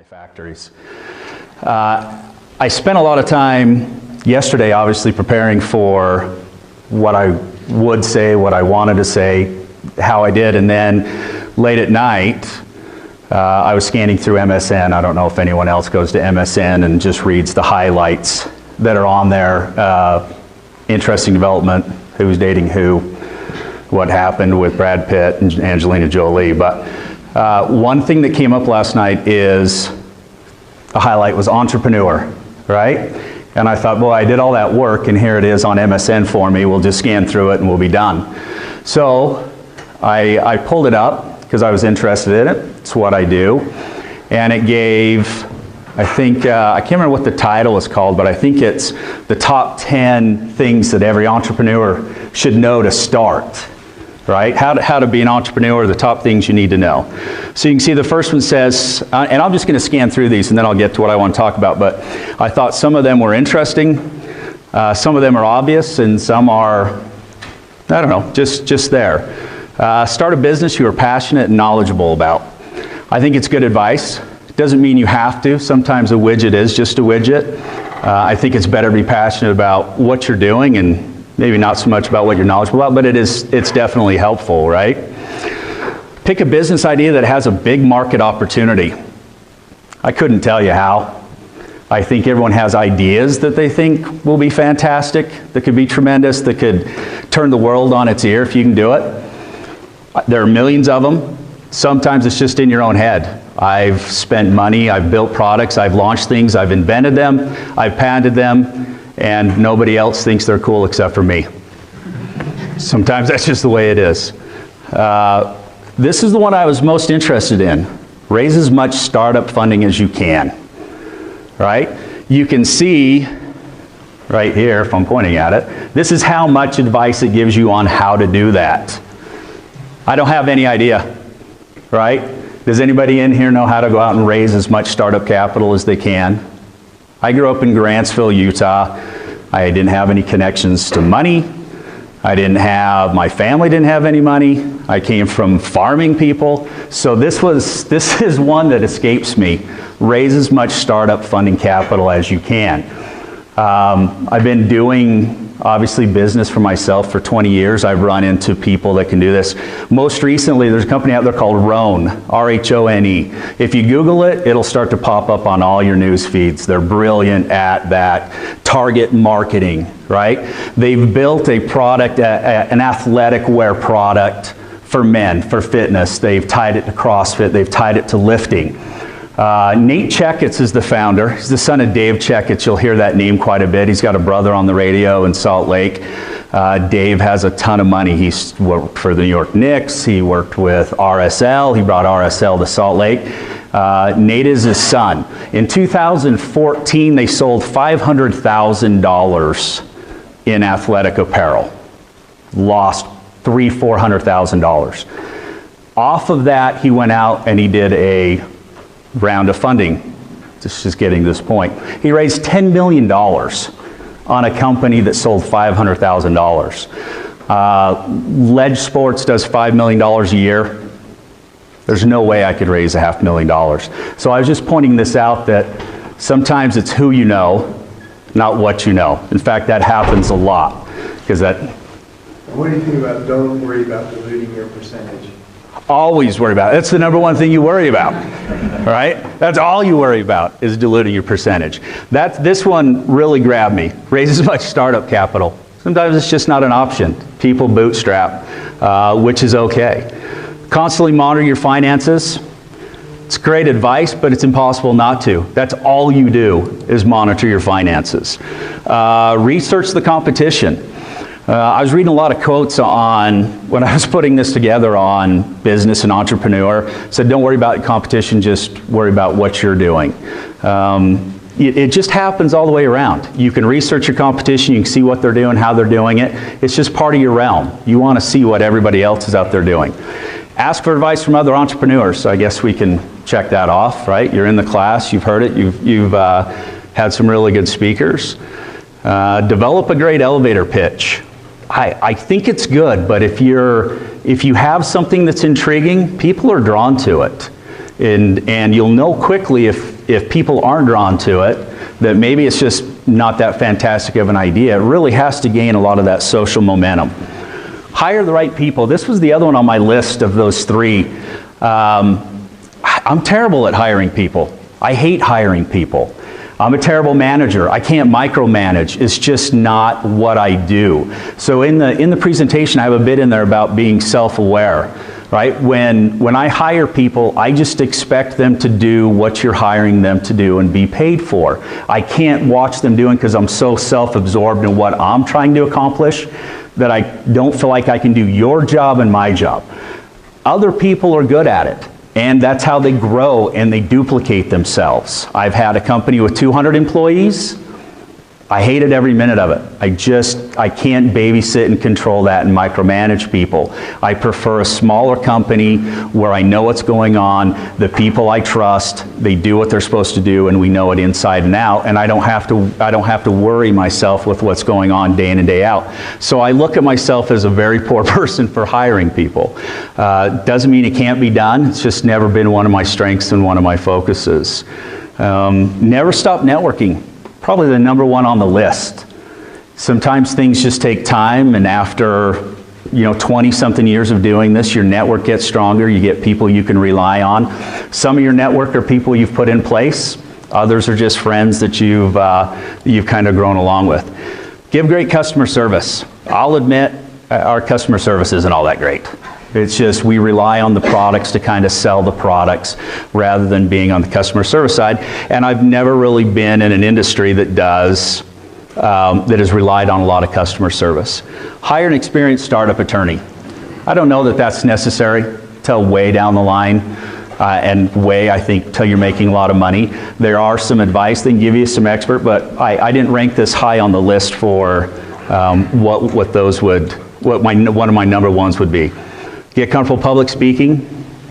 my factories. I spent a lot of time yesterday obviously preparing for what I would say, what I wanted to say, how I did, and then late at night I was scanning through MSN. I don't know if anyone else goes to MSN and just reads the highlights that are on there. Interesting development, who's dating who, what happened with Brad Pitt and Angelina Jolie. But one thing that came up last night is a highlight was entrepreneur, right? And I thought, well, I did all that work and here it is on MSN for me. We'll just scan through it and we'll be done. So I pulled it up because I was interested in it. It's what I do. And it gave, I think, I can't remember what the title is called, but I think it's the top 10 things that every entrepreneur should know to start. Right? How to be an entrepreneur, the top things you need to know. So you can see the first one says, and I'm just going to scan through these and then I'll get to what I want to talk about, but I thought some of them were interesting, some of them are obvious, and some are, I don't know, just there. Start a business you are passionate and knowledgeable about. I think it's good advice. It doesn't mean you have to. Sometimes a widget is just a widget. I think it's better to be passionate about what you're doing and maybe not so much about what you're knowledgeable about, but it's definitely helpful, right? Pick a business idea that has a big market opportunity. I couldn't tell you how. I think everyone has ideas that they think will be fantastic, that could be tremendous, that could turn the world on its ear if you can do it. There are millions of them. Sometimes it's just in your own head. I've spent money, I've built products, I've launched things, I've invented them, I've patented them, and nobody else thinks they're cool except for me. Sometimes that's just the way it is. This is the one I was most interested in. Raise as much startup funding as you can, right? You can see right here, if I'm pointing at it, this is how much advice it gives you on how to do that. I don't have any idea, right? Does anybody in here know how to go out and raise as much startup capital as they can? I grew up in Grantsville, Utah. I didn't have any connections to money. My family didn't have any money. I came from farming people. So this is one that escapes me. Raise as much startup funding capital as you can. I've been doing, obviously, business for myself for 20 years. I've run into people that can do this. Most recently, there's a company out there called Rhone, R-H-O-N-E. If you Google it, it'll start to pop up on all your news feeds. They're brilliant at that. Target marketing, right? They've built a product, an athletic wear product for men, for fitness. They've tied it to CrossFit. They've tied it to lifting. Nate Checketts is the founder. He's the son of Dave Checketts. You'll hear that name quite a bit. He's got a brother on the radio in Salt Lake. Dave has a ton of money. He's worked for the New York Knicks. He worked with RSL. He brought RSL to Salt Lake. Nate is his son. In 2014, they sold $500,000 in athletic apparel. Lost $400,000. Off of that, he went out and he did a round of funding. Just getting to this point. He raised $10 million on a company that sold $500,000. Ledge Sports does $5 million a year. There's no way I could raise $500,000. So I was just pointing this out that sometimes it's who you know, not what you know. In fact, that happens a lot. Because that. What do you think about don't worry about diluting your percentage? Always worry about it. That's the number one thing you worry about, right? That's all you worry about is diluting your percentage. This one really grabbed me. Raise as much startup capital. Sometimes it's just not an option. People bootstrap, which is okay. Constantly monitor your finances. It's great advice, but it's impossible not to. That's all you do is monitor your finances. Research the competition. I was reading a lot of quotes when I was putting this together on business and entrepreneur. Said, don't worry about competition, just worry about what you're doing. It just happens all the way around. You can research your competition, you can see what they're doing, how they're doing it. It's just part of your realm. You want to see what everybody else is out there doing. Ask for advice from other entrepreneurs. So I guess we can check that off, right? You're in the class, you've heard it, you've had some really good speakers. Develop a great elevator pitch. I think it's good, but if you have something that's intriguing, people are drawn to it. And you'll know quickly if if people aren't drawn to it, that maybe it's just not that fantastic of an idea. It really has to gain a lot of that social momentum. Hire the right people. This was the other one on my list of those three. I'm terrible at hiring people. I hate hiring people. I'm a terrible manager. I can't micromanage. It's just not what I do. So in the presentation, I have a bit in there about being self-aware, right? When I hire people, I just expect them to do what you're hiring them to do and be paid for. I can't watch them doing because I'm so self-absorbed in what I'm trying to accomplish that I don't feel like I can do your job and my job. Other people are good at it. And that's how they grow and they duplicate themselves. I've had a company with 200 employees. I hated every minute of it. I can't babysit and control that and micromanage people. I prefer a smaller company where I know what's going on, the people I trust, they do what they're supposed to do, and we know it inside and out, and I don't have to worry myself with what's going on day in and day out. So I look at myself as a very poor person for hiring people. Doesn't mean it can't be done. It's just never been one of my strengths and one of my focuses. Never stop networking. Probably the number one on the list. Sometimes things just take time, and after 20-something years of doing this, your network gets stronger, you get people you can rely on. Some of your network are people you've put in place, others are just friends that you've kind of grown along with. Give great customer service. I'll admit, our customer service isn't all that great. It's just we rely on the products to kind of sell the products rather than being on the customer service side. And I've never really been in an industry that has relied on a lot of customer service. Hire an experienced startup attorney. I don't know that that's necessary till way down the line. And way, I think, till you're making a lot of money. There are some advice they can give you, some expert, but I didn't rank this high on the list for what those would, one of my number ones would be. Get comfortable public speaking.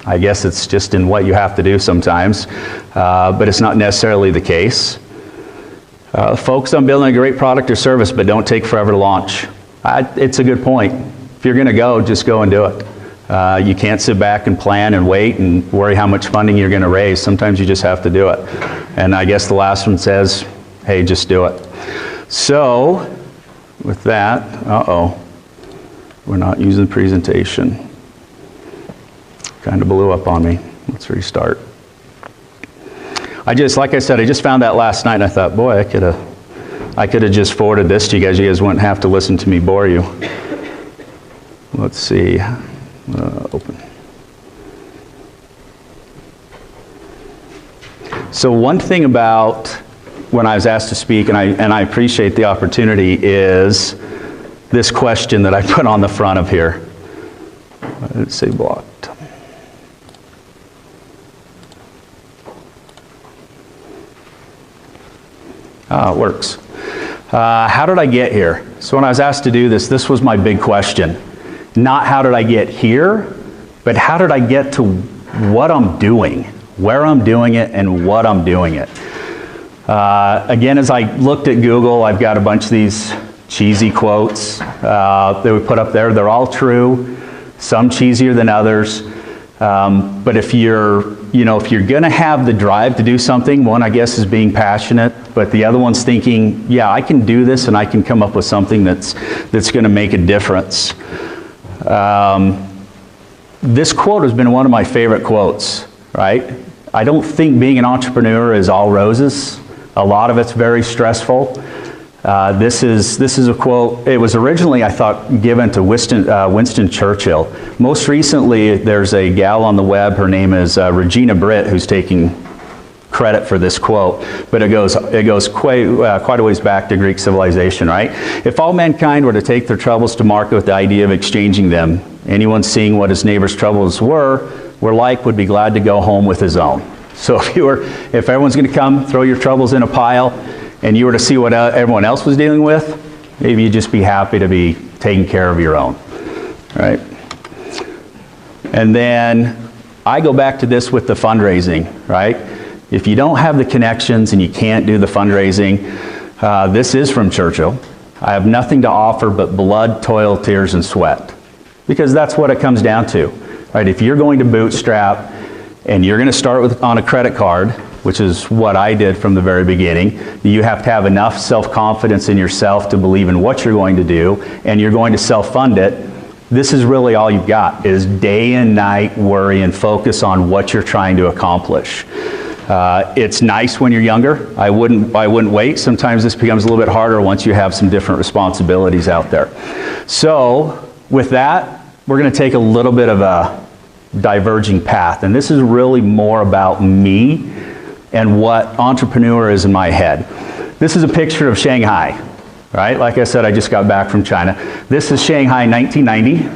I guess it's just in what you have to do sometimes, but it's not necessarily the case. Focus on building a great product or service, but don't take forever to launch. It's a good point. If you're going to go, just go and do it. You can't sit back and plan and wait and worry how much funding you're going to raise. Sometimes you just have to do it. And I guess the last one says, hey, just do it. So, with that, we're not using the presentation. Kind of blew up on me. Let's restart. Like I said, I just found that last night and I thought, boy, I could have just forwarded this to you guys. You guys wouldn't have to listen to me bore you. Let's see. Open. So one thing about when I was asked to speak, and I appreciate the opportunity, is this question that I put on the front of here. Why did it say blocked? It works. How did I get here? So when I was asked to do this, this was my big question. Not how did I get here, but how did I get to what I'm doing, where I'm doing it, and what I'm doing it. Again, as I looked at Google, I've got a bunch of these cheesy quotes that we put up there. They're all true, some cheesier than others. But if you're going to have the drive to do something, one, I guess, is being passionate, but the other one's thinking, yeah, I can do this and I can come up with something that's going to make a difference. This quote has been one of my favorite quotes, right? I don't think being an entrepreneur is all roses. A lot of it's very stressful. This is a quote. It was originally, I thought, given to Winston Churchill. Most recently, there's a gal on the web. Her name is Regina Britt, who's taking credit for this quote. But it goes quite a ways back to Greek civilization, right? If all mankind were to take their troubles to market with the idea of exchanging them, anyone seeing what his neighbor's troubles were like would be glad to go home with his own. So if everyone's going to come, throw your troubles in a pile, and you were to see what everyone else was dealing with, maybe you'd just be happy to be taking care of your own, right? And then I go back to this with the fundraising, right? If you don't have the connections and you can't do the fundraising, this is from Churchill. I have nothing to offer but blood, toil, tears, and sweat. Because that's what it comes down to, right? If you're going to bootstrap and you're going to start on a credit card, which is what I did from the very beginning. You have to have enough self-confidence in yourself to believe in what you're going to do, and you're going to self-fund it. This is really all you've got, is day and night worry and focus on what you're trying to accomplish. It's nice when you're younger. I wouldn't wait. Sometimes this becomes a little bit harder once you have some different responsibilities out there. So with that, we're going to take a little bit of a diverging path, and this is really more about me and what entrepreneur is in my head. This is a picture of Shanghai, right? Like I said, I just got back from China. This is Shanghai 1990.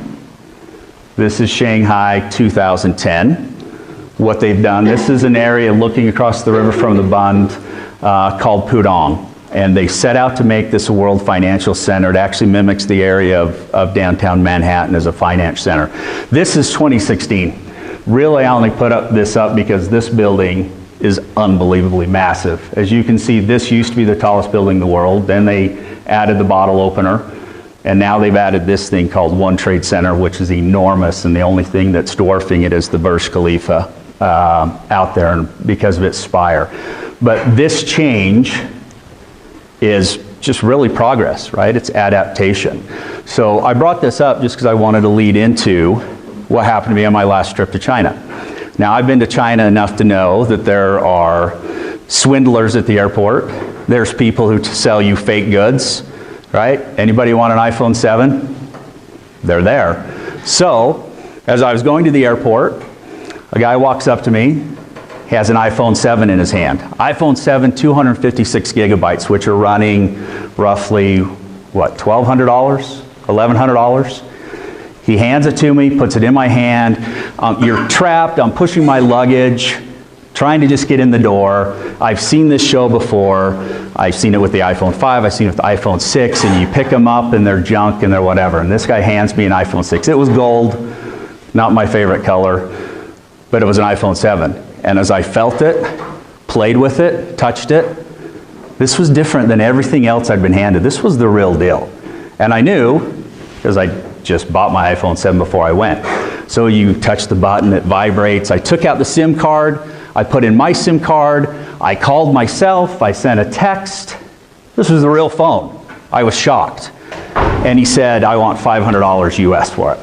This is Shanghai 2010. What they've done, this is an area looking across the river from the Bund called Pudong. And they set out to make this a world financial center. It actually mimics the area of downtown Manhattan as a finance center. This is 2016. Really, I only put this up because this building is unbelievably massive. As you can see, this used to be the tallest building in the world. Then they added the bottle opener. And now they've added this thing called One Trade Center, which is enormous. And the only thing that's dwarfing it is the Burj Khalifa out there, and because of its spire. But this change is just really progress, right? It's adaptation. So I brought this up just because I wanted to lead into what happened to me on my last trip to China. Now, I've been to China enough to know that there are swindlers at the airport. There's people who sell you fake goods, right? Anybody want an iPhone 7? They're there. So, as I was going to the airport, a guy walks up to me. He has an iPhone 7 in his hand. iPhone 7, 256 gigabytes, which are running roughly, what, $1,200? $1,100? He hands it to me, puts it in my hand. You're trapped. I'm pushing my luggage, trying to just get in the door. I've seen this show before. I've seen it with the iPhone 5. I've seen it with the iPhone 6, and you pick them up, and they're junk, and they're whatever. And this guy hands me an iPhone 6. It was gold, not my favorite color, but it was an iPhone 7. And as I felt it, played with it, touched it, this was different than everything else I'd been handed. This was the real deal. And I knew, because I just bought my iPhone 7 before I went. So you touch the button, it vibrates. I took out the SIM card, I put in my SIM card, I called myself, I sent a text. This was the real phone. I was shocked. And he said, I want $500 US for it.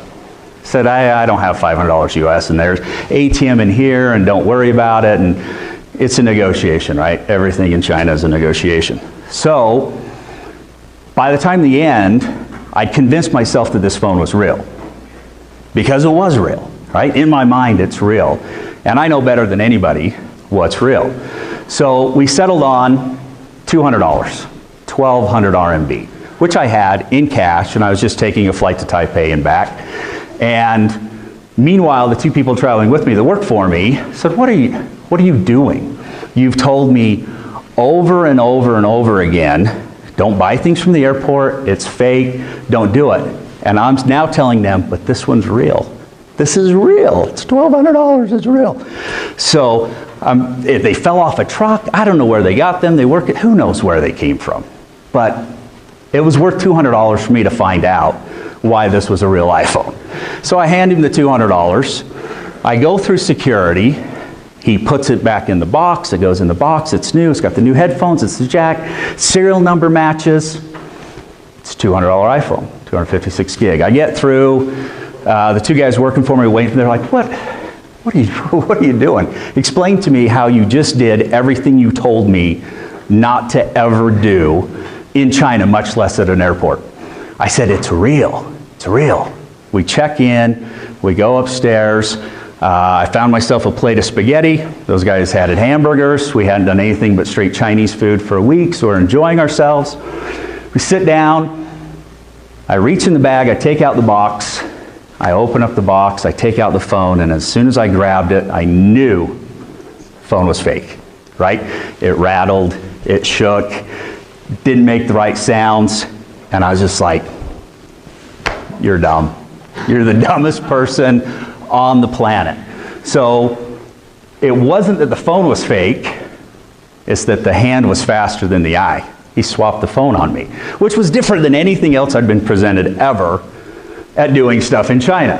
Said, I don't have $500 US, and there's ATM in here, and don't worry about it, and it's a negotiation, right? Everything in China is a negotiation. So, by the time the end, I convinced myself that this phone was real. Because it was real, right? In my mind, it's real. And I know better than anybody what's real. So, we settled on $200, 1,200 RMB, which I had in cash, and I was just taking a flight to Taipei and back. And meanwhile, the two people traveling with me that work for me said, what are you doing? You've told me over and over and over again, don't buy things from the airport, it's fake, don't do it. And I'm now telling them, but this one's real. This is real. It's $1,200, it's real. So if they fell off a truck, I don't know where they got them. They work at, who knows where they came from. But it was worth $200 for me to find out why this was a real iPhone. So I hand him the $200. I go through security. He puts it back in the box. It goes in the box. It's new. It's got the new headphones. It's the jack. Serial number matches. It's a $200 iPhone, 256 gig. I get through. The two guys working for me waiting. They're like, what are you doing? Explain to me how you just did everything you told me not to ever do in China, much less at an airport. I said, it's real. It's real. We check in, we go upstairs. I found myself a plate of spaghetti. Those guys had hamburgers. We hadn't done anything but straight Chinese food for a week, so we're enjoying ourselves. We sit down. I reach in the bag, I take out the box. I open up the box, I take out the phone, and as soon as I grabbed it, I knew the phone was fake, right? It rattled, it shook, didn't make the right sounds, and I was just like, you're dumb. You're the dumbest person on the planet. So it wasn't that the phone was fake, it's that the hand was faster than the eye. He swapped the phone on me, which was different than anything else I'd been presented ever at doing stuff in China.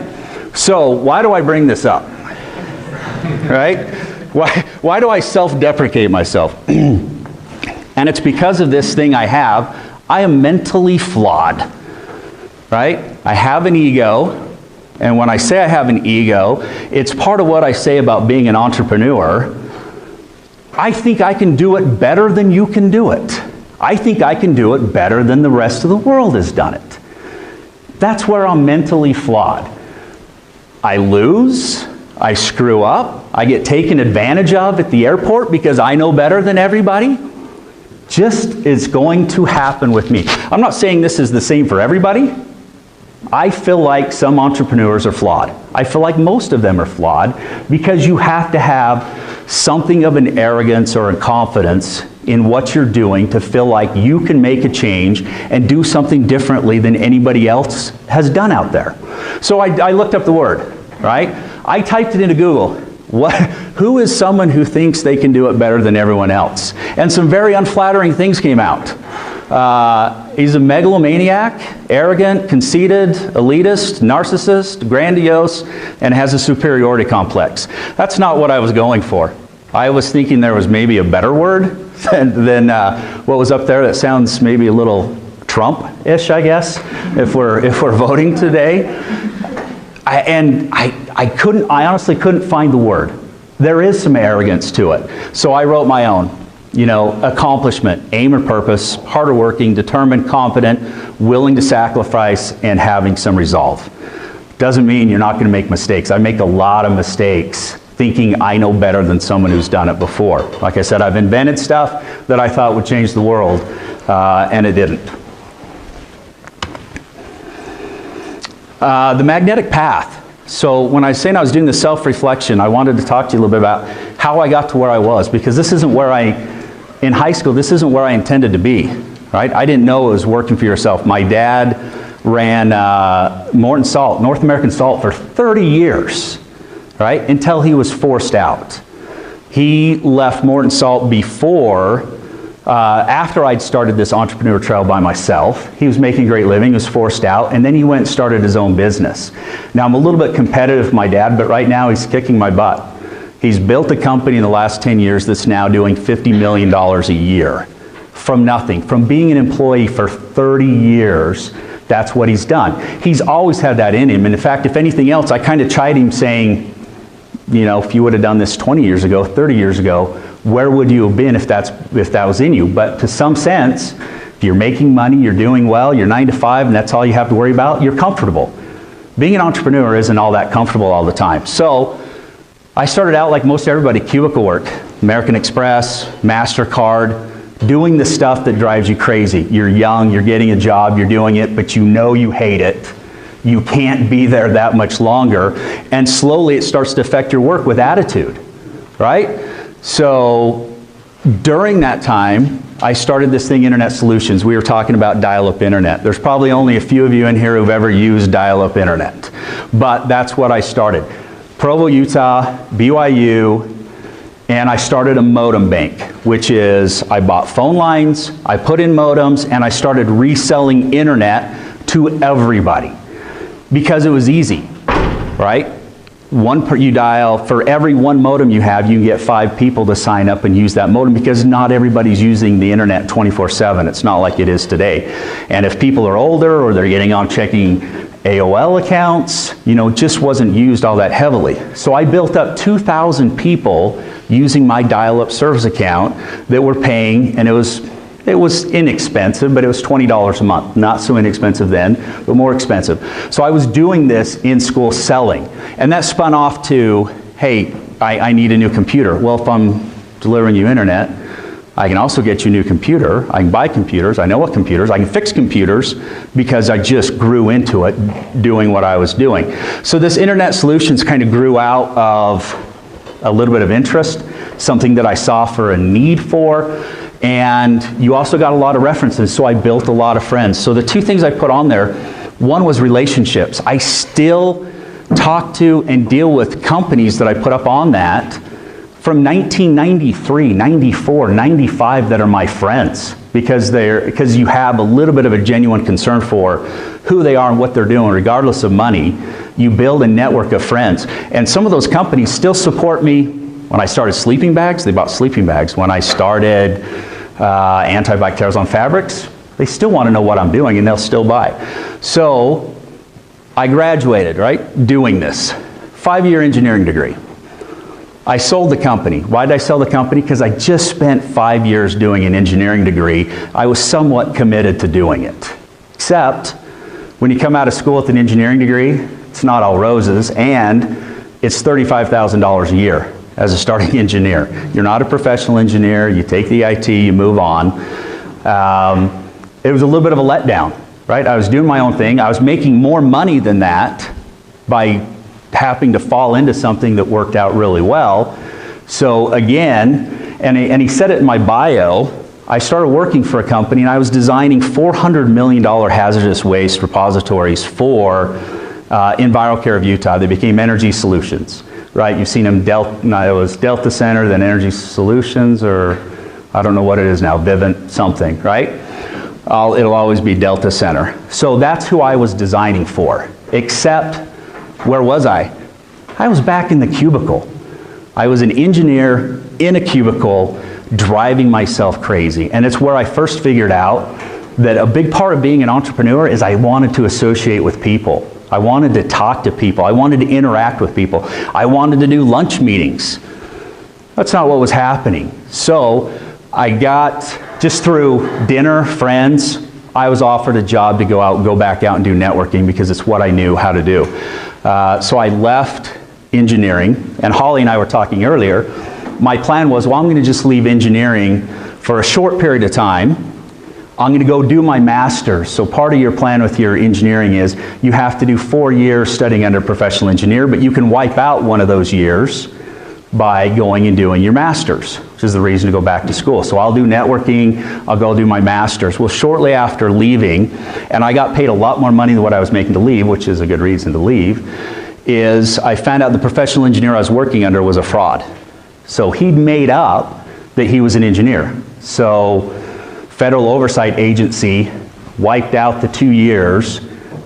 So why do I bring this up? Right? Why do I self-deprecate myself? And it's because of this thing I have. I am mentally flawed, right? I have an ego, and when I say I have an ego, it's part of what I say about being an entrepreneur. I think I can do it better than you can do it. I think I can do it better than the rest of the world has done it. That's where I'm mentally flawed. I lose, I screw up, I get taken advantage of at the airport because I know better than everybody. Just is going to happen with me. I'm not saying this is the same for everybody. I feel like some entrepreneurs are flawed. I feel like most of them are flawed because you have to have something of an arrogance or a confidence in what you're doing to feel like you can make a change and do something differently than anybody else has done out there. So I looked up the word, right? I typed it into Google. Who is someone who thinks they can do it better than everyone else? And some very unflattering things came out. He's a megalomaniac, arrogant, conceited, elitist, narcissist, grandiose, and has a superiority complex. That's not what I was going for. I was thinking there was maybe a better word than what was up there that sounds maybe a little Trump-ish, I guess, if we're voting today. I honestly couldn't find the word. There is some arrogance to it. So I wrote my own. You know, accomplishment, aim and purpose, harder working, determined, confident, willing to sacrifice, and having some resolve. Doesn't mean you're not going to make mistakes. I make a lot of mistakes thinking I know better than someone who's done it before. Like I said, I've invented stuff that I thought would change the world, and it didn't. The magnetic path. So when I was saying I was doing the self-reflection, I wanted to talk to you a little bit about how I got to where I was, because this isn't where in high school, this isn't where I intended to be, right? I didn't know it was working for yourself. My dad ran Morton Salt, North American Salt, for 30 years, right? Until he was forced out. He left Morton Salt after I'd started this entrepreneur trail by myself. He was making a great living, he was forced out, and then he went and started his own business. Now I'm a little bit competitive with my dad, but right now he's kicking my butt. He's built a company in the last 10 years that's now doing $50 million a year. From nothing, from being an employee for 30 years, that's what he's done. He's always had that in him, and in fact, if anything else, I kind of chide him saying, you know, if you would have done this 20 years ago, 30 years ago, where would you have been if that was in you? But to some sense, if you're making money, you're doing well, you're 9 to 5, and that's all you have to worry about, you're comfortable. Being an entrepreneur isn't all that comfortable all the time. So I started out like most everybody, cubicle work, American Express, MasterCard, doing the stuff that drives you crazy. You're young, you're getting a job, you're doing it, but you know you hate it. You can't be there that much longer, and slowly it starts to affect your work with attitude, right? So during that time, I started this thing, Internet Solutions. We were talking about dial-up internet. There's probably only a few of you in here who've ever used dial-up internet, but that's what I started. Provo, Utah, BYU, and I started a modem bank, which is I bought phone lines, I put in modems, and I started reselling internet to everybody because it was easy, right? You dial, for every one modem you have, you can get 5 people to sign up and use that modem because not everybody's using the internet 24/7. It's not like it is today. And if people are older or they're getting on checking AOL accounts, you know, it just wasn't used all that heavily. So I built up 2,000 people using my dial-up service account that were paying, and it was inexpensive, but it was $20 a month. Not so inexpensive then, but more expensive. So I was doing this in school selling. And that spun off to, hey, I need a new computer. Well, if I'm delivering you internet, I can also get you a new computer. I can buy computers. I know what computers. I can fix computers because I just grew into it doing what I was doing. So this Internet Solutions kind of grew out of a little bit of interest, something that I saw for a need for. And you also got a lot of references, so I built a lot of friends. So the 2 things I put on there, one was relationships. I still talk to and deal with companies that I put up on that from 1993, 94, 95 that are my friends because you have a little bit of a genuine concern for who they are and what they're doing regardless of money. You build a network of friends. And some of those companies still support me When I started sleeping bags, they bought sleeping bags. When I started antibacterials on fabrics, they still want to know what I'm doing and they'll still buy. So I graduated, right, doing this. 5-year engineering degree. I sold the company. Why did I sell the company? Because I just spent 5 years doing an engineering degree. I was somewhat committed to doing it. Except when you come out of school with an engineering degree, it's not all roses, and it's $35,000 a year as a starting engineer. You're not a professional engineer. You take the IT, you move on. It was a little bit of a letdown, right? I was doing my own thing. I was making more money than that by happening to fall into something that worked out really well. So again, and he said it in my bio, I started working for a company and I was designing $400 million hazardous waste repositories for EnviroCare of Utah. They became Energy Solutions, right? You've seen them, it was Delta Center, then Energy Solutions, or I don't know what it is now, Vivint something, right? It'll always be Delta Center. So that's who I was designing for, except where was I? I was back in the cubicle. I was an engineer in a cubicle driving myself crazy. And it's where I first figured out that a big part of being an entrepreneur is I wanted to associate with people. I wanted to talk to people. I wanted to interact with people. I wanted to do lunch meetings. That's not what was happening. So I got, just through dinner, friends, I was offered a job to go back out and do networking because it's what I knew how to do. So I left engineering, and Holly and I were talking earlier. My plan was, well, I'm going to just leave engineering for a short period of time. I'm going to go do my master's. So part of your plan with your engineering is you have to do 4 years studying under a professional engineer, but you can wipe out one of those years by going and doing your master's, which is the reason to go back to school. So I'll do networking, I'll go do my master's. Well, shortly after leaving, and I got paid a lot more money than what I was making to leave, which is a good reason to leave, is I found out the professional engineer I was working under was a fraud. So he'd made up that he was an engineer. So Federal Oversight Agency wiped out the 2 years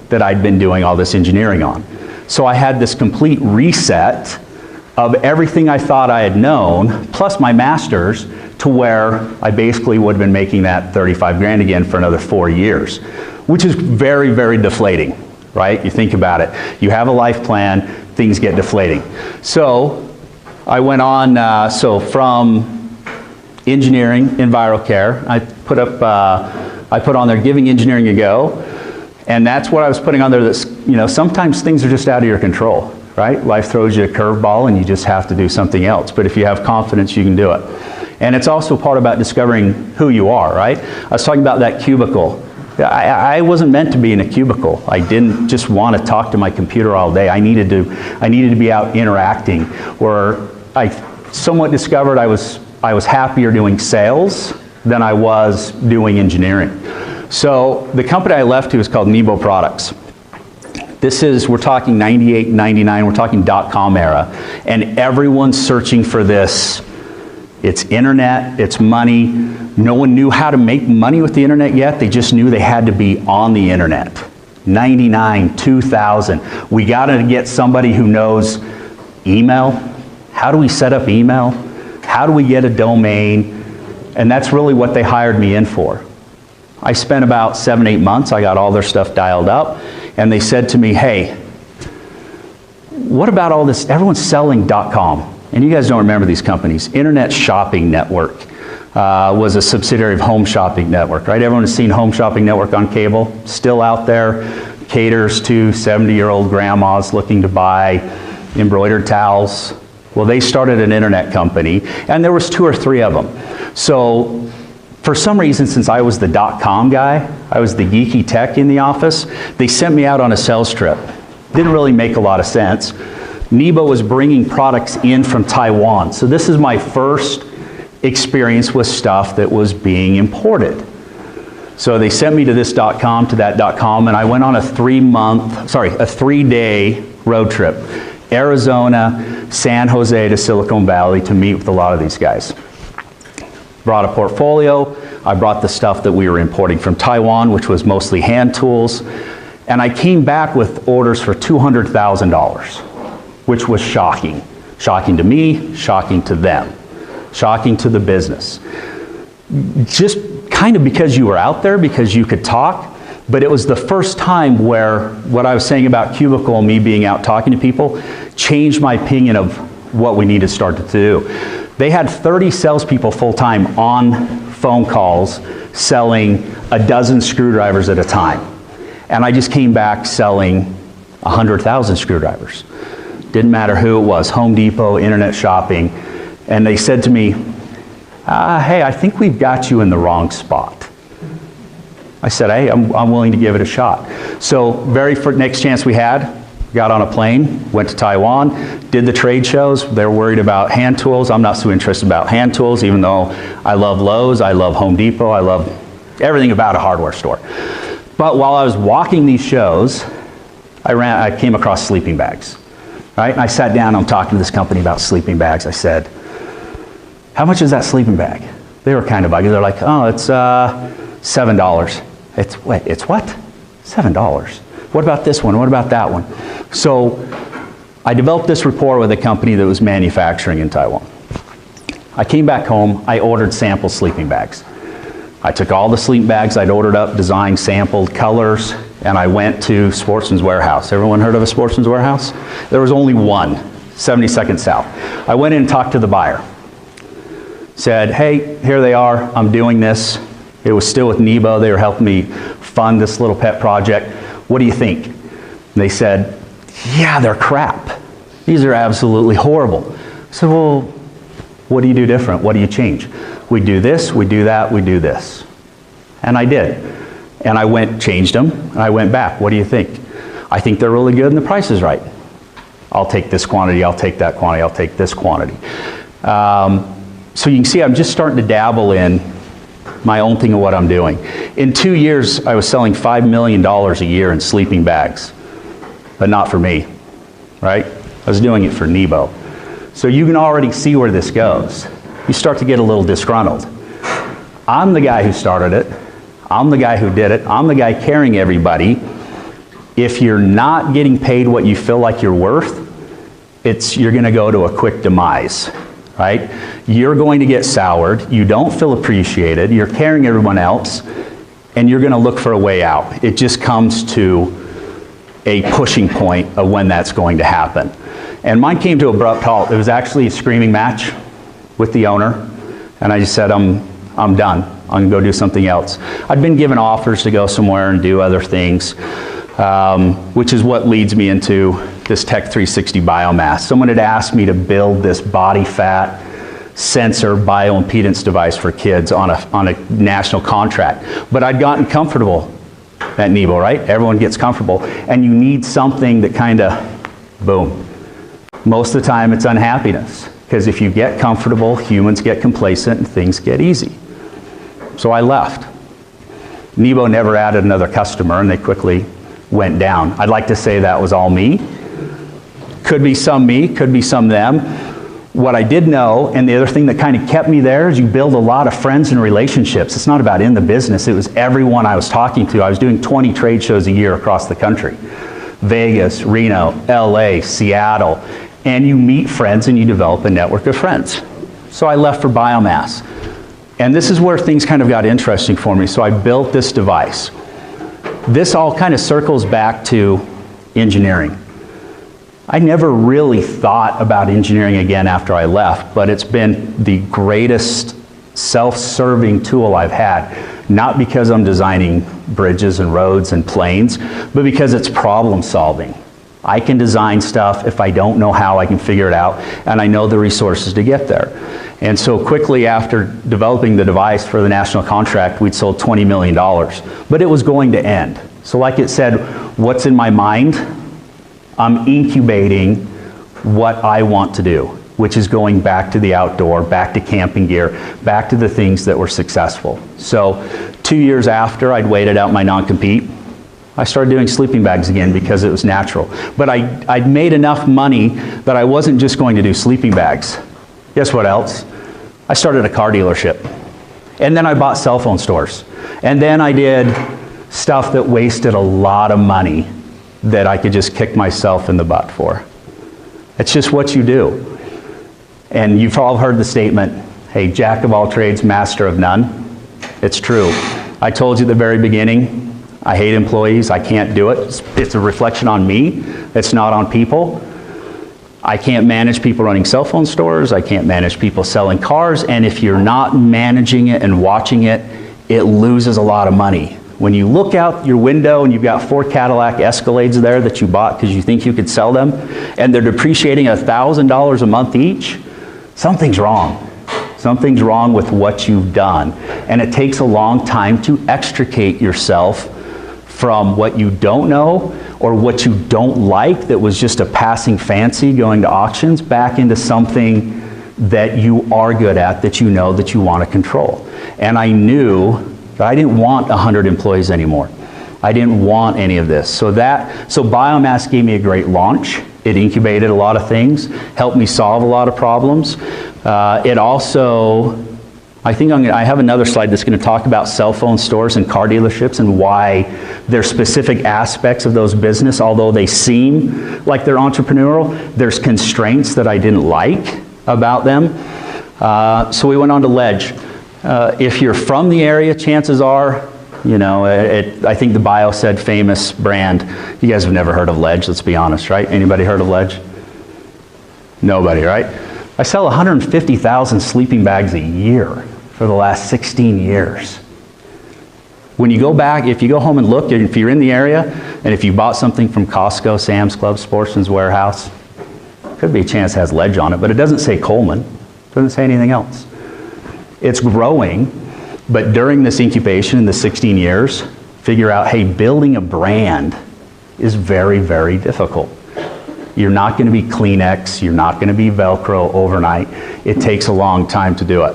that I'd been doing all this engineering on. So I had this complete reset of everything I thought I had known, plus my master's, to where I basically would have been making that 35 grand again for another 4 years, which is very, very deflating, right? You think about it. You have a life plan, things get deflating. So I went on, so from engineering, EnviroCare, I put on there giving engineering a go, and that's what I was putting on there. That's, you know, sometimes things are just out of your control, right? Life throws you a curveball and you just have to do something else. But if you have confidence, you can do it. And it's also part about discovering who you are, right? I was talking about that cubicle. I wasn't meant to be in a cubicle. I didn't just want to talk to my computer all day. I needed to be out interacting, where I somewhat discovered I was happier doing sales than I was doing engineering. So the company I left to is called Nebo Products. This is, we're talking 98, 99, we're talking .com era, and everyone's searching for this. It's internet, it's money. No one knew how to make money with the internet yet. They just knew they had to be on the internet. 99, 2000. We got to get somebody who knows email. How do we set up email? How do we get a domain? And that's really what they hired me in for. I spent about 7, 8 months. I got all their stuff dialed up. And they said to me, hey, what about all this? Everyone's selling .com. And you guys don't remember these companies. Internet Shopping Network was a subsidiary of Home Shopping Network, right? Everyone has seen Home Shopping Network on cable. Still out there. Caters to 70-year-old grandmas looking to buy embroidered towels. Well, they started an internet company, and there was 2 or 3 of them. So for some reason, since I was the .com guy, I was the geeky tech in the office, they sent me out on a sales trip. Didn't really make a lot of sense. Nebo was bringing products in from Taiwan. So this is my first experience with stuff that was being imported. So they sent me to this .com, to that .com, and I went on a 3-day road trip. Arizona, San Jose to Silicon Valley to meet with a lot of these guys. Brought a portfolio. I brought the stuff that we were importing from Taiwan, which was mostly hand tools. And I came back with orders for $200,000, which was shocking. Shocking to me, shocking to them, shocking to the business. Just kind of because you were out there, because you could talk, but it was the first time where what I was saying about cubicle and me being out talking to people changed my opinion of what we needed to start to do. They had 30 salespeople full-time on phone calls selling a dozen screwdrivers at a time. And I just came back selling 100,000 screwdrivers. Didn't matter who it was, Home Depot, internet shopping. And they said to me, hey, I think we've got you in the wrong spot. I said, hey, I'm willing to give it a shot. So very next chance we had, got on a plane, went to Taiwan, did the trade shows. They're worried about hand tools. I'm not so interested about hand tools, even though I love Lowe's, I love Home Depot, I love everything about a hardware store. But while I was walking these shows, I came across sleeping bags. Right? And I sat down, I'm talking to this company about sleeping bags. I said, how much is that sleeping bag? They were kind of buggy. They're like, oh, it's $7. It's what? $7. What about this one? What about that one? So I developed this rapport with a company that was manufacturing in Taiwan. I came back home, I ordered sample sleeping bags. I took all the sleeping bags I'd ordered up, designed, sampled, colors, and I went to Sportsman's Warehouse. Everyone heard of a Sportsman's Warehouse? There was only one, 72nd South. I went in and talked to the buyer. Said, hey, here they are, I'm doing this. It was still with Nebo, they were helping me fund this little pet project. What do you think? And they said, yeah, they're crap. These are absolutely horrible. I said, well, what do you do different? What do you change? We do this, we do that, we do this. And I did. And I changed them, and I went back. What do you think? I think they're really good and the price is right. I'll take this quantity, I'll take that quantity, I'll take this quantity. So you can see I'm just starting to dabble in my own thing of what I'm doing. In 2 years, I was selling $5 million a year in sleeping bags, but not for me, right? I was doing it for Nebo. So you can already see where this goes. You start to get a little disgruntled. I'm the guy who started it. I'm the guy who did it. I'm the guy carrying everybody. If you're not getting paid what you feel like you're worth, you're going to go to a quick demise, right? You're going to get soured. You don't feel appreciated. You're carrying everyone else, and you're going to look for a way out. It just comes to a pushing point of when that's going to happen. And mine came to an abrupt halt. It was actually a screaming match with the owner, and I just said, I'm done. I'm going to go do something else. I'd been given offers to go somewhere and do other things, which is what leads me into this Tech 360 biomass. Someone had asked me to build this body fat sensor bioimpedance device for kids on a national contract. But I'd gotten comfortable at Nebo, right? Everyone gets comfortable. And you need something that kind of, boom. Most of the time it's unhappiness. Because if you get comfortable, humans get complacent and things get easy. So I left. Nebo never added another customer and they quickly went down. I'd like to say that was all me. Could be some me, could be some them. What I did know, and the other thing that kind of kept me there, is you build a lot of friends and relationships. It's not about in the business, it was everyone I was talking to. I was doing 20 trade shows a year across the country. Vegas, Reno, LA, Seattle. And you meet friends and you develop a network of friends. So I left for biomass. And this is where things kind of got interesting for me. So I built this device. This all kind of circles back to engineering. I never really thought about engineering again after I left, but it's been the greatest self-serving tool I've had. Not because I'm designing bridges and roads and planes, but because it's problem solving. I can design stuff. If I don't know how, I can figure it out, and I know the resources to get there. And so quickly after developing the device for the national contract, we'd sold $20 million, but it was going to end. So like it said, what's in my mind? I'm incubating what I want to do, which is going back to the outdoor, back to camping gear, back to the things that were successful. So 2 years after I'd waited out my non-compete, I started doing sleeping bags again because it was natural. But I'd made enough money that I wasn't just going to do sleeping bags. Guess what else? I started a car dealership. And then I bought cell phone stores. And then I did stuff that wasted a lot of money that I could just kick myself in the butt for. It's just what you do. And you've all heard the statement, hey, jack of all trades, master of none. It's true. I told you at the very beginning, I hate employees, I can't do it. It's a reflection on me, it's not on people. I can't manage people running cell phone stores, I can't manage people selling cars, and if you're not managing it and watching it, it loses a lot of money. When you look out your window and you've got 4 Cadillac Escalades there that you bought because you think you could sell them, and they're depreciating $1,000 a month each, something's wrong. Something's wrong with what you've done. And it takes a long time to extricate yourself from what you don't know or what you don't like that was just a passing fancy going to auctions back into something that you are good at, that you know that you want to control. And I knew that I didn't want 100 employees anymore. I didn't want any of this. So biomass gave me a great launch. It incubated a lot of things, helped me solve a lot of problems. It also, I have another slide that's going to talk about cell phone stores and car dealerships and why there's specific aspects of those business, although they seem like they're entrepreneurial, there's constraints that I didn't like about them. So we went on to Ledge. If you're from the area, chances are, you know, I think the bio said famous brand. You guys have never heard of Ledge, let's be honest, right? Anybody heard of Ledge? Nobody, right? I sell 150,000 sleeping bags a year for the last 16 years. When you go back, if you go home and look, if you're in the area, and if you bought something from Costco, Sam's Club, Sportsman's Warehouse, could be a chance it has Ledge on it, but it doesn't say Coleman. It doesn't say anything else. It's growing, but during this incubation in the 16 years, figure out, hey, building a brand is very, very difficult. You're not going to be Kleenex, you're not going to be Velcro overnight. It takes a long time to do it.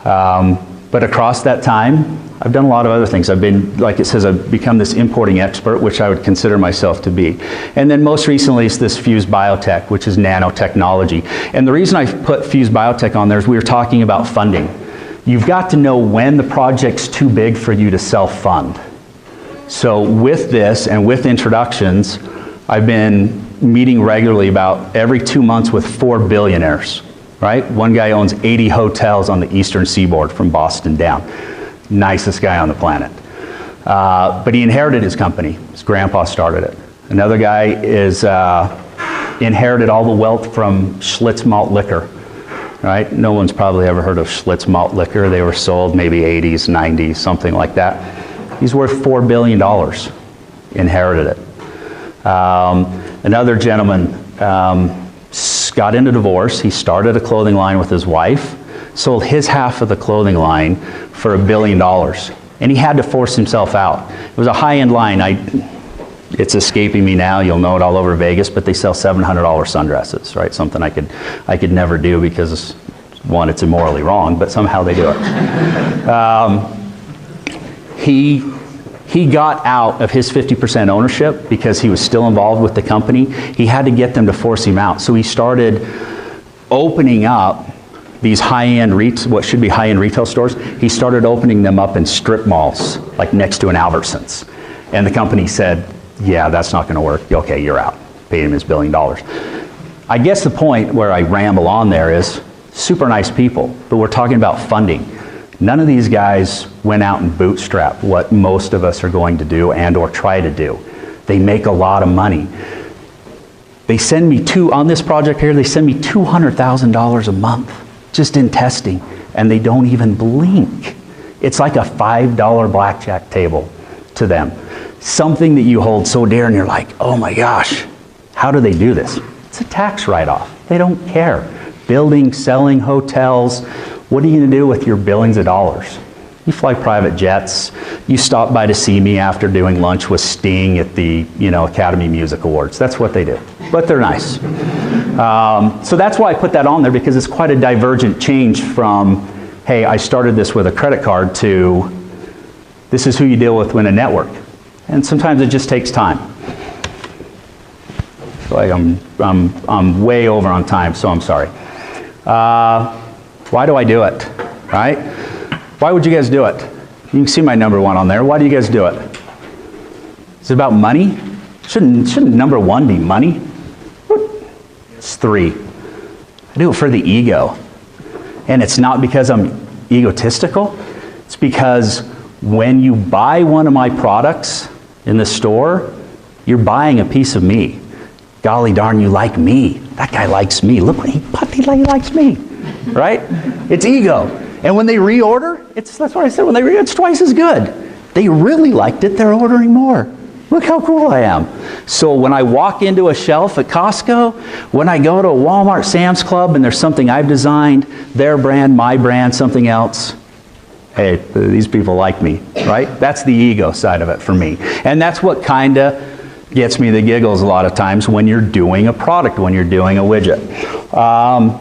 But across that time, I've done a lot of other things. I've been, like it says, I've become this importing expert, which I would consider myself to be. And then most recently is this Fuse Biotech, which is nanotechnology. And the reason I put Fuse Biotech on there is we were talking about funding. You've got to know when the project's too big for you to self-fund. So with this and with introductions, I've been meeting regularly about every 2 months with 4 billionaires, right? One guy owns 80 hotels on the eastern seaboard from Boston down. Nicest guy on the planet. But he inherited his company. His grandpa started it. Another guy inherited all the wealth from Schlitz malt liquor. Right? No one's probably ever heard of Schlitz malt liquor. They were sold maybe 80s, 90s, something like that. He's worth $4 billion. Inherited it. Another gentleman got into divorce. He started a clothing line with his wife, sold his half of the clothing line for $1 billion. And he had to force himself out. It was a high-end line. It's escaping me now, you'll know it all over Vegas, but they sell $700 sundresses, right? Something I could never do because, one, it's immorally wrong, but somehow they do it. He got out of his 50% ownership because he was still involved with the company. He had to get them to force him out. So he started opening up these high-end, what should be high-end retail stores. He started opening them up in strip malls, like next to an Albertsons. And the company said, yeah, that's not going to work. Okay, you're out. Paid him his $1 billion. I guess the point where I ramble on there is super nice people, but we're talking about funding. None of these guys went out and bootstrapped what most of us are going to do and or try to do. They make a lot of money. They send me on this project here, they send me $200,000 a month just in testing, and they don't even blink. It's like a $5 blackjack table to them. Something that you hold so dear and you're like, oh my gosh, how do they do this? It's a tax write-off. They don't care. Building, selling, hotels, what are you going to do with your billions of dollars? You fly private jets. You stop by to see me after doing lunch with Sting at the Academy Music Awards. That's what they do. But they're nice. So that's why I put that on there, because it's quite a divergent change from, hey, I started this with a credit card, to this is who you deal with in a network. And sometimes it just takes time. Like I'm way over on time, so I'm sorry. Why do I do it, right? Why would you guys do it? You can see my number 1 on there. Why do you guys do it? Is it about money? Shouldn't number 1 be money? It's 3. I do it for the ego. And it's not because I'm egotistical. It's because when you buy one of my products in the store, you're buying a piece of me. Golly darn, you like me. That guy likes me. Look what he likes me, right? It's ego. And when they reorder, that's what I said, when they reorder, it's twice as good. They really liked it, they're ordering more. Look how cool I am. So when I walk into a shelf at Costco, when I go to a Walmart, Sam's Club, and there's something I've designed, their brand, my brand, something else, hey, these people like me, right? That's the ego side of it for me. And that's what kind of gets me the giggles a lot of times when you're doing a product, when you're doing a widget.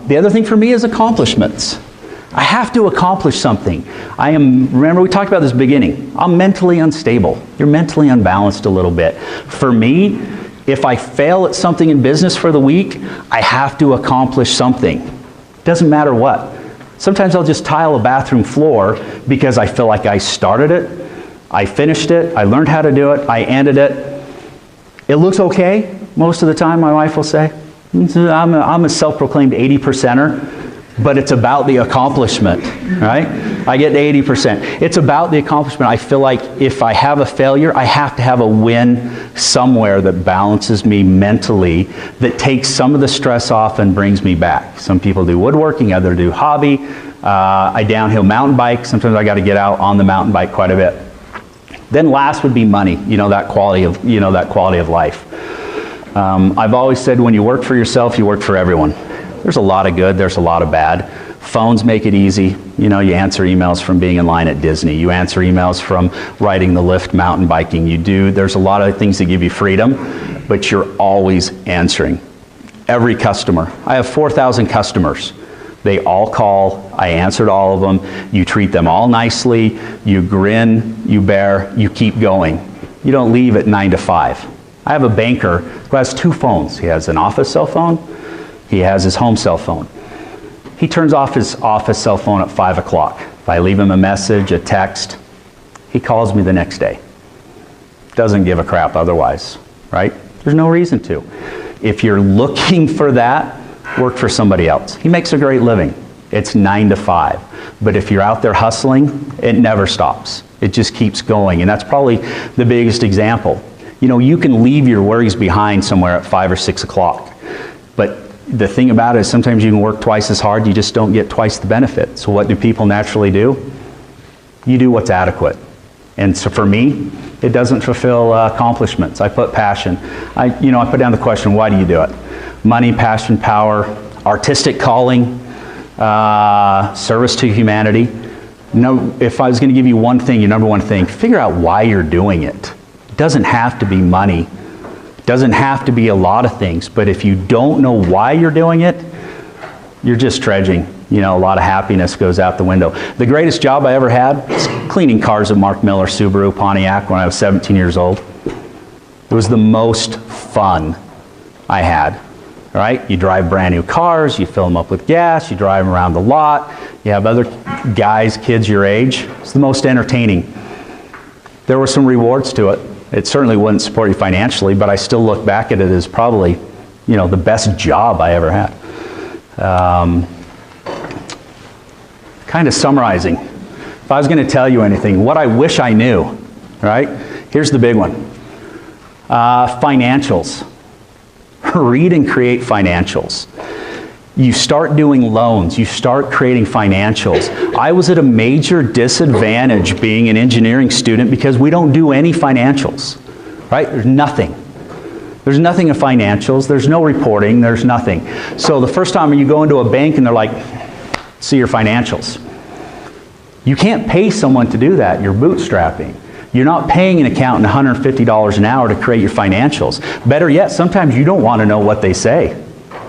The other thing for me is accomplishments. I have to accomplish something. Remember we talked about this at the beginning, I'm mentally unstable. You're mentally unbalanced a little bit. For me, if I fail at something in business for the week, I have to accomplish something. Doesn't matter what. Sometimes I'll just tile a bathroom floor because I feel like I started it, I finished it, I learned how to do it, I ended it. It looks okay most of the time, my wife will say. I'm a self-proclaimed 80%er. But it's about the accomplishment, right? I get 80%. It's about the accomplishment. I feel like if I have a failure, I have to have a win somewhere that balances me mentally, that takes some of the stress off and brings me back. Some people do woodworking, others do hobby. I downhill mountain bike. Sometimes I got to get out on the mountain bike quite a bit. Then last would be money. That quality of life. I've always said when you work for yourself, you work for everyone. There's a lot of good, there's a lot of bad. Phones make it easy. You answer emails from being in line at Disney. You answer emails from riding the lift, mountain biking. There's a lot of things that give you freedom, but you're always answering. Every customer. I have 4,000 customers. They all call, I answered all of them. You treat them all nicely, you grin, you bear, you keep going. You don't leave at 9 to 5. I have a banker who has 2 phones. He has an office cell phone. He has his home cell phone. He turns off his office cell phone at 5 o'clock. If I leave him a message, a text, he calls me the next day. Doesn't give a crap otherwise, right? There's no reason to. If you're looking for that, work for somebody else. He makes a great living. It's 9 to 5. But if you're out there hustling, it never stops. It just keeps going. And that's probably the biggest example. You can leave your worries behind somewhere at 5 or 6 o'clock. But the thing about it is sometimes you can work twice as hard, you just don't get twice the benefit. So what do people naturally do? You do what's adequate. And so for me, it doesn't fulfill accomplishments. I put passion. I put down the question, why do you do it? Money, passion, power, artistic calling, service to humanity. If I was going to give you one thing, your number one thing, figure out why you're doing it. It doesn't have to be money. Doesn't have to be a lot of things, but if you don't know why you're doing it, you're just dredging. A lot of happiness goes out the window. The greatest job I ever had was cleaning cars at Mark Miller Subaru Pontiac when I was 17 years old. It was the most fun I had, right? You drive brand new cars, you fill them up with gas, you drive them around the lot, you have other guys, kids your age. It's the most entertaining. There were some rewards to it. It certainly wouldn't support you financially, but I still look back at it as probably, the best job I ever had. Kind of summarizing. If I was going to tell you anything, what I wish I knew, right? Here's the big one. Financials. Read and create financials. You start doing loans, you start creating financials. I was at a major disadvantage being an engineering student because we don't do any financials, right? There's nothing. There's nothing in financials, there's no reporting, there's nothing. So the first time you go into a bank and they're like, see your financials. You can't pay someone to do that, you're bootstrapping. You're not paying an accountant $150 an hour to create your financials. Better yet, sometimes you don't want to know what they say.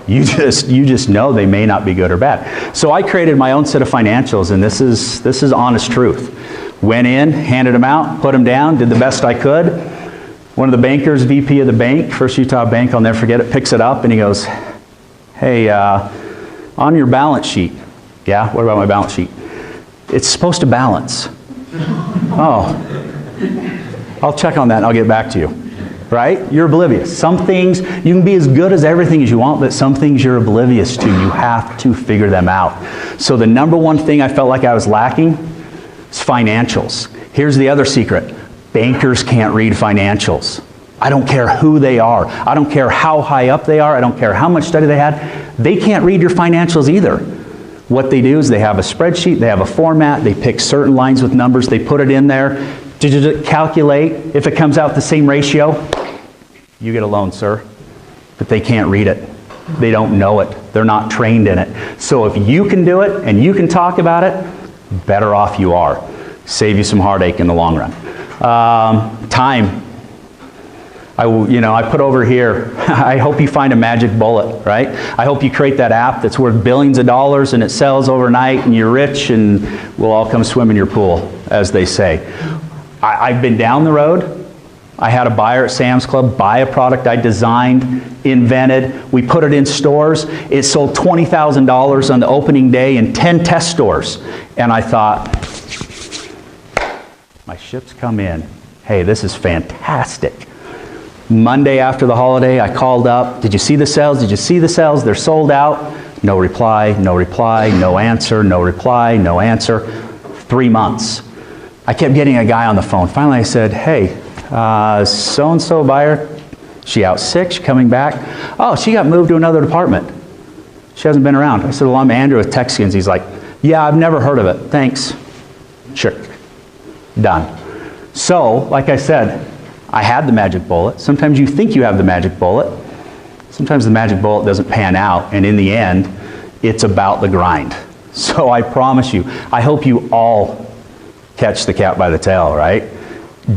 You just know they may not be good or bad. So I created my own set of financials, and this is honest truth. Went in, handed them out, put them down, did the best I could. One of the bankers, VP of the bank, First Utah Bank, I'll never forget it, picks it up and he goes, hey, on your balance sheet. Yeah, what about my balance sheet? It's supposed to balance. Oh, I'll check on that and I'll get back to you. right? You're oblivious. Some things, you can be as good as everything as you want, but some things you're oblivious to. You have to figure them out. So the number one thing I felt like I was lacking is financials. Here's the other secret. Bankers can't read financials. I don't care who they are. I don't care how high up they are. I don't care how much study they had. They can't read your financials either. What they do is they have a spreadsheet, they have a format, they pick certain lines with numbers, they put it in there, calculate. If it comes out the same ratio, you get a loan, sir. But they can't read it. They don't know it. They're not trained in it. So if you can do it and you can talk about it, better off you are. Save you some heartache in the long run. Time. I put over here, I hope you find a magic bullet, right? I hope you create that app that's worth billions of dollars and it sells overnight and you're rich and we'll all come swim in your pool, as they say. I've been down the road. I had a buyer at Sam's Club buy a product I designed, invented. We put it in stores. It sold $20,000 on the opening day in 10 test stores. And I thought, my ship's come in. Hey, this is fantastic. Monday after the holiday, I called up. Did you see the sales? Did you see the sales? They're sold out. No reply, no reply, no answer, no reply, no answer. 3 months. I kept getting a guy on the phone. Finally, I said, hey, so-and-so buyer, she out sick, she coming back. Oh, she got moved to another department. She hasn't been around. I said, well, I'm Andrew with Texans. He's like, yeah, I've never heard of it. Thanks. Sure. Done. So, like I said, I had the magic bullet. Sometimes you think you have the magic bullet. Sometimes the magic bullet doesn't pan out, and in the end, it's about the grind. So I promise you, I hope you all catch the cat by the tail, right?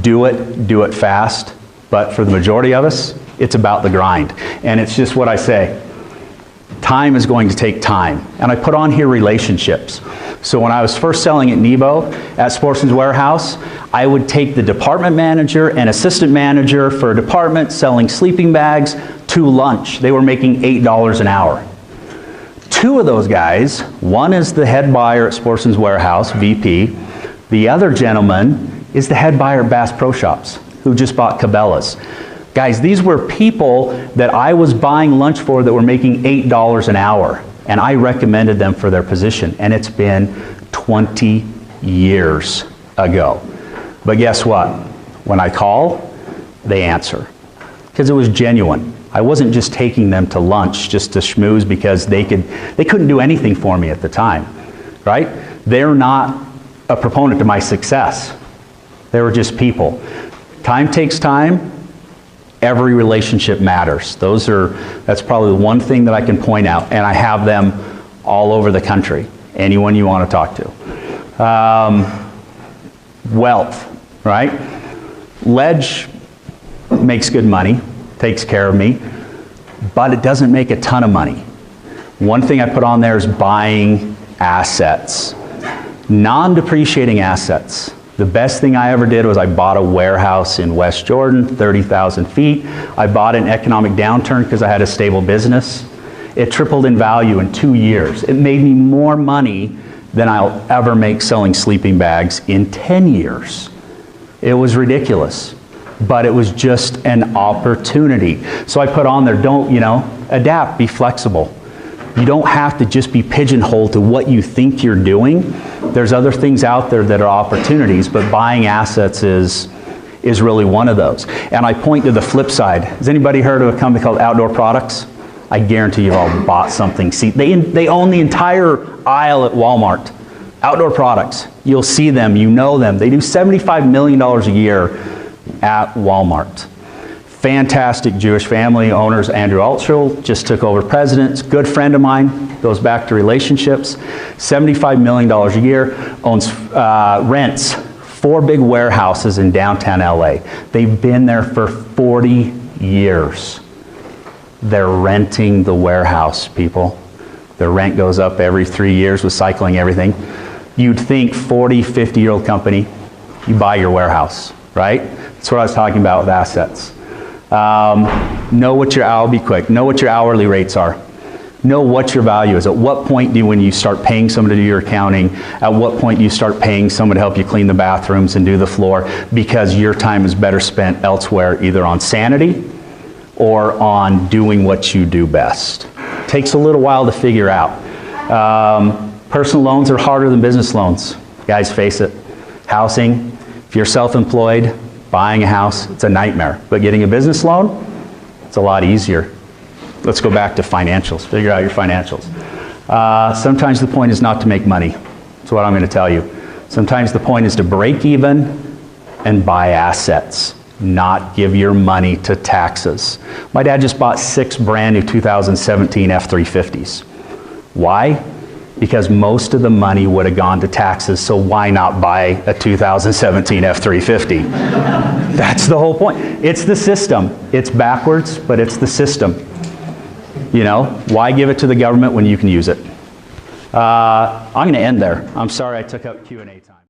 Do it fast, but for the majority of us, it's about the grind. And it's just what I say. Time is going to take time. And I put on here relationships. So when I was first selling at Nebo at Sportsman's Warehouse, I would take the department manager and assistant manager for a department selling sleeping bags to lunch. They were making $8 an hour. 2 of those guys, one is the head buyer at Sportsman's Warehouse, VP. The other gentleman is the head buyer at Bass Pro Shops, who just bought Cabela's. Guys, these were people that I was buying lunch for that were making $8 an hour. And I recommended them for their position. And it's been 20 years ago. But guess what? When I call, they answer. Because it was genuine. I wasn't just taking them to lunch just to schmooze because they couldn't do anything for me at the time. Right? They're not a proponent to my success. They were just people. Time takes time. Every relationship matters. That's probably the one thing that I can point out, and I have them all over the country. Anyone you want to talk to. Wealth, right? Ledge makes good money, takes care of me, but it doesn't make a ton of money. One thing I put on there is buying assets. Non-depreciating assets. The best thing I ever did was I bought a warehouse in West Jordan, 30,000 feet. I bought an economic downturn because I had a stable business. It tripled in value in 2 years. It made me more money than I'll ever make selling sleeping bags in 10 years. It was ridiculous, but it was just an opportunity. So I put on there, adapt, be flexible. You don't have to just be pigeonholed to what you think you're doing. There's other things out there that are opportunities, but buying assets is really one of those. And I point to the flip side. Has anybody heard of a company called Outdoor Products? I guarantee you've all bought something. See, they own the entire aisle at Walmart. Outdoor Products. You'll see them, you know them. They do $75 million a year at Walmart. Fantastic Jewish family owners. Andrew Altschul just took over president. Good friend of mine. Goes back to relationships. $75 million a year. Owns, rents 4 big warehouses in downtown LA. They've been there for 40 years. They're renting the warehouse, people. Their rent goes up every 3 years with cycling everything. You'd think 40, 50-year-old company, you buy your warehouse, right? That's what I was talking about with assets. Know what your hourly rates are. Know what your value is. At what point when you start paying someone to do your accounting, at what point do you start paying someone to help you clean the bathrooms and do the floor, because your time is better spent elsewhere, either on sanity or on doing what you do best. Takes a little while to figure out. Personal loans are harder than business loans. Guys, face it. Housing, if you're self-employed, buying a house, it's a nightmare. But getting a business loan, it's a lot easier. Let's go back to financials. Figure out your financials. Sometimes the point is not to make money. That's what I'm going to tell you. Sometimes the point is to break even and buy assets, not give your money to taxes. My dad just bought 6 brand new 2017 F-350s. Why? Because most of the money would have gone to taxes, so why not buy a 2017 F-350? That's the whole point. It's the system. It's backwards, but it's the system. You know, why give it to the government when you can use it? I'm going to end there. I'm sorry I took up Q&A time.